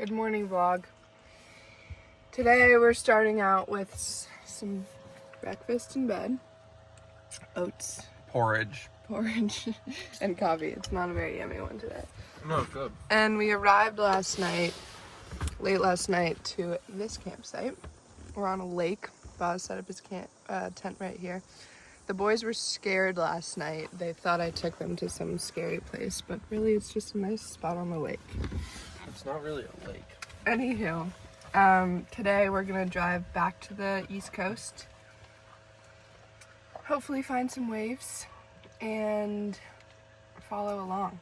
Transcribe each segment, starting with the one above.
Good morning vlog. Today we're starting out with some breakfast in bed. Oats. Porridge. And coffee. It's not a very yummy one today. No, it's good. And we arrived late last night to this campsite. We're on a lake. Boz set up his tent right here. The boys were scared last night. They thought I took them to some scary place, but really it's just a nice spot on the lake. It's not really a lake. Anywho, today we're gonna drive back to the East Coast. Hopefully find some waves and follow along.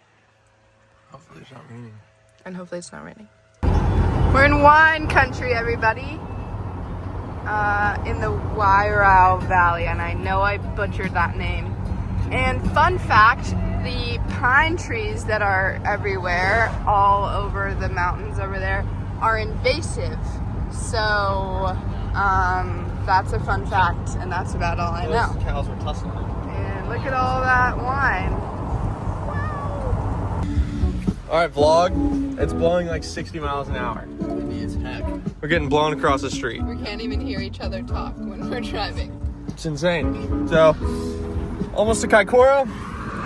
Hopefully it's not raining. And hopefully it's not raining. We're in wine country, everybody. In the Wairau Valley, and I know I butchered that name. And fun fact, the pine trees that are everywhere, all over the mountains over there, are invasive. So, that's a fun fact, and that's about all I know. Those cows were tussling. And look at all that wine. Alright, vlog. It's blowing like 60 miles an hour. Windy as heck. We're getting blown across the street. We can't even hear each other talk when we're driving. It's insane. So, almost to Kaikoura,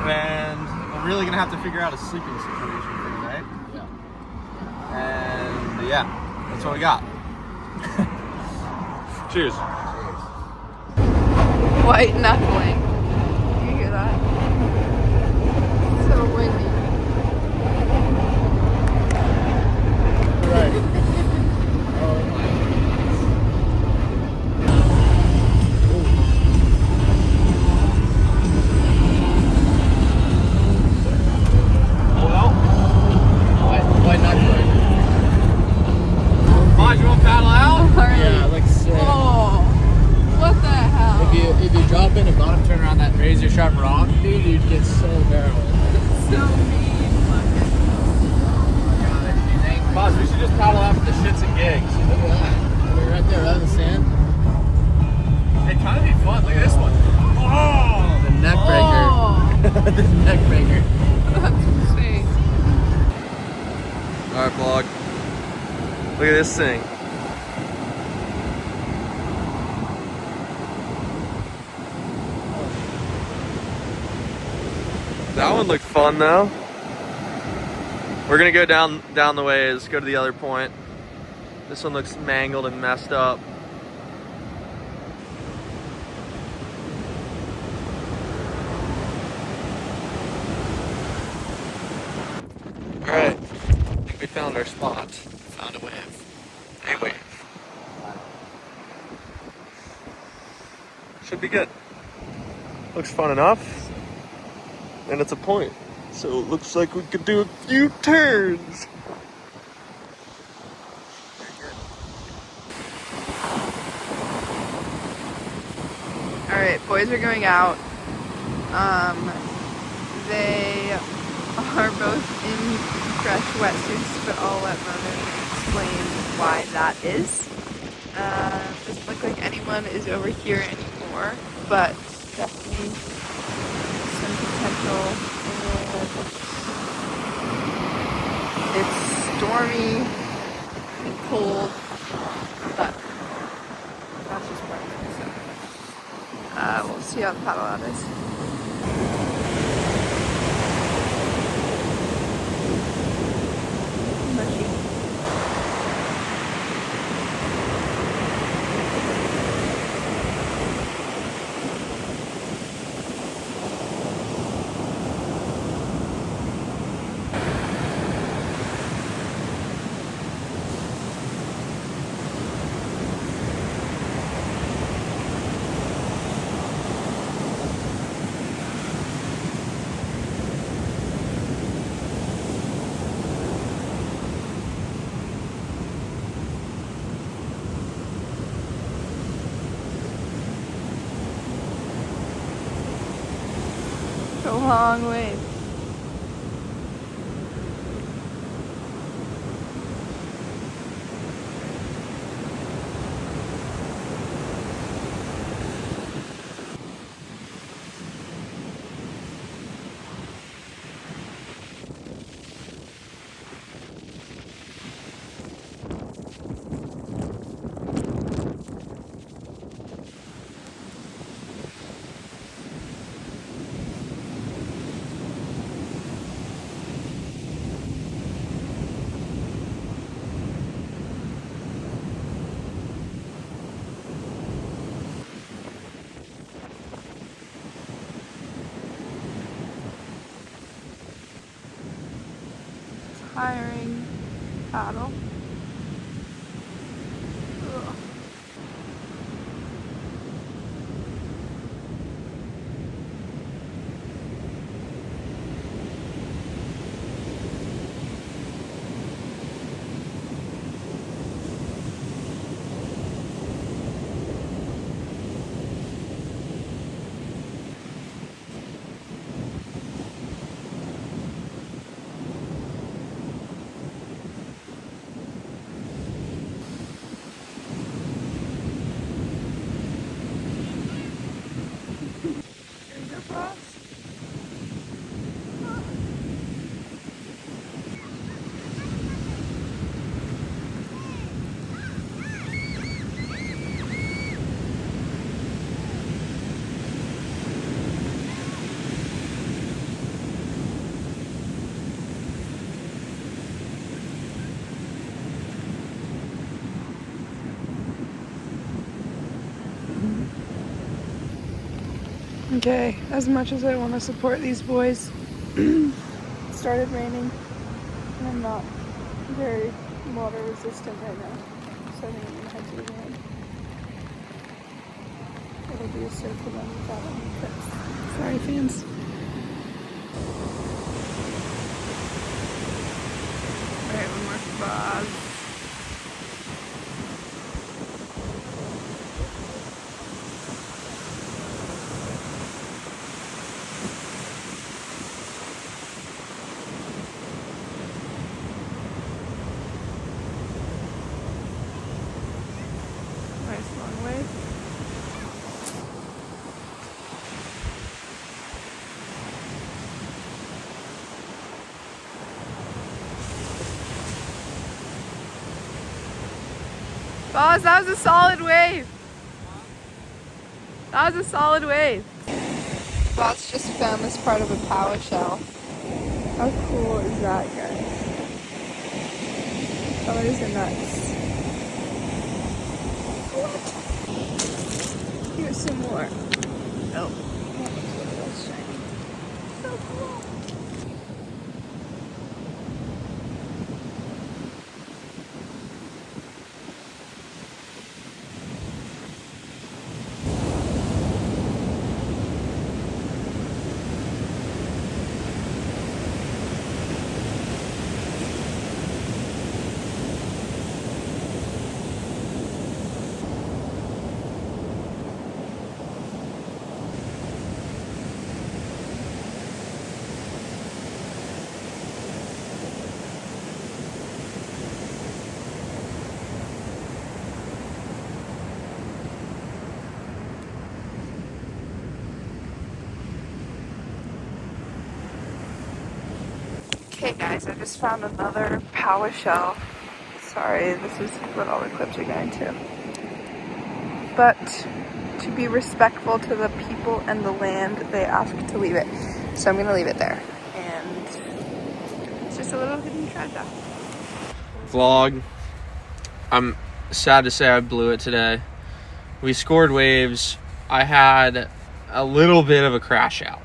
and we're really gonna have to figure out a sleeping situation for tonight. Yeah. And yeah, that's what we got. Cheers. White knuckling. Do you hear that? So windy. Right. Oh my Well, White knuckling. Maj, you wanna paddle out? Yeah, it looks sick. Oh, what the hell? If you drop in and bottom turn around that razor sharp rock, dude, you'd get so barreled. So mean looking. Maj, we should just paddle out for the shits and gigs. Look at that. We're right there, right in the sand. It kind of be fun. Look at this one. Oh! The neck breaker. Oh, The neck breaker. that's insane. Alright, vlog. Look at this thing. That one looked fun though. We're gonna go down the ways, go to the other point. This one looks mangled and messed up. Alright, I think we found our spot. Found a wave. A wave. Should be good. Looks fun enough. And it's a point. So it looks like we could do a few turns. Alright, boys are going out. They are both in fresh wetsuits, but I'll let Ronan explain why that is. Doesn't look like anyone is over here anymore, but definitely some potential. It's stormy and cold, but that's just part of it. So, we'll see how the paddle out is. Mushy. A long way. tiring paddle. Ugh. Okay, as much as I want to support these boys, it started raining and I'm not very water resistant right now, so I think I'm going to head to the land. It'll be a surf for them without any trips. Sorry, fans. Alright, one more spot. Nice long wave. Boss, that was a solid wave. That was a solid wave. Boss just found this part of a power shell. How cool is that, guys? Colors are nice. What? Here's some more. Oh, that's shiny. So cool. Okay guys, I just found another power shell. Sorry, this is what all the clips are going to. But to be respectful to the people and the land, they asked to leave it. So I'm gonna leave it there. And it's just a little hidden treasure. Vlog. I'm sad to say I blew it today. We scored waves. I had a little bit of a crash out.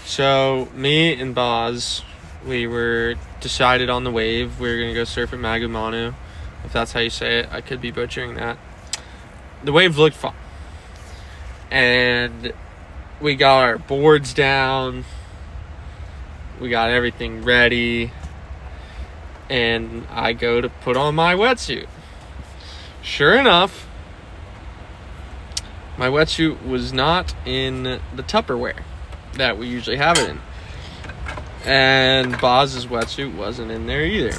So me and Boz, we were decided on the wave. We were gonna go surf at Magumanu, if that's how you say it. I could be butchering that. The wave looked fun. And we got our boards down. We got everything ready. And I go to put on my wetsuit. Sure enough, my wetsuit was not in the Tupperware that we usually have it in. And Boz's wetsuit wasn't in there either.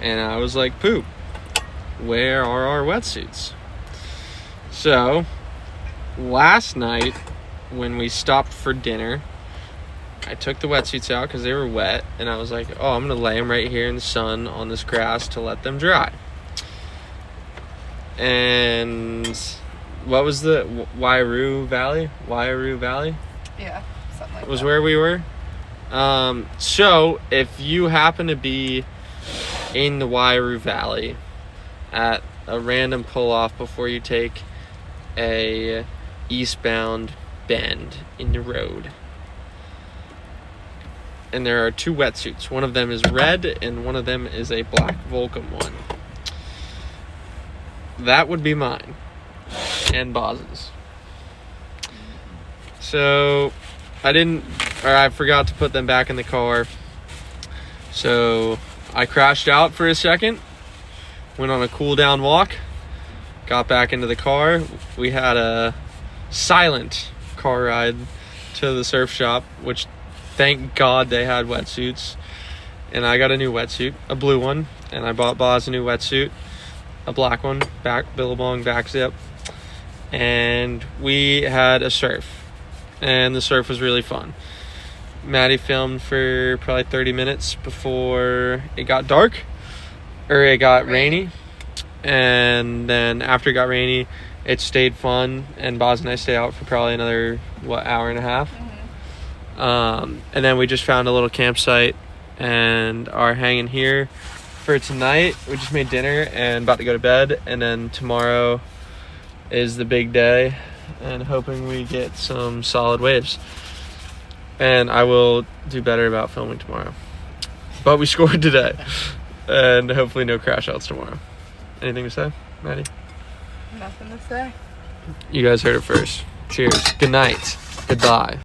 And I was like, poop, where are our wetsuits? So, last night, when we stopped for dinner, I took the wetsuits out because they were wet. And I was like, oh, I'm going to lay them right here in the sun on this grass to let them dry. And what was the Wairu Valley? Yeah, something like Was that. where we were. So if you happen to be in the Wairu Valley at a random pull-off before you take a eastbound bend in the road, and there are 2 wetsuits. One of them is red, and one of them is a black Volcom one. That would be mine, and Boz's. So, I forgot to put them back in the car. So, I crashed out for a second, went on a cool down walk, got back into the car. We had a silent car ride to the surf shop, which thank God they had wetsuits. And I got a new wetsuit, a blue one, and I bought Boz a new wetsuit, a black one, Billabong back zip. And we had a surf, and the surf was really fun. Maddie filmed for probably 30 minutes before it got dark, or it got rainy. And then after it got rainy, it stayed fun, and Boz and I stayed out for probably another, hour and a half. And then we just found a little campsite and are hanging here for tonight. We just made dinner and about to go to bed, and then tomorrow is the big day, and hoping we get some solid waves. And I will do better about filming tomorrow. But we scored today, and hopefully no crash outs tomorrow. Anything to say, Maddie? Nothing to say. You guys heard it first. Cheers. Good night. Goodbye.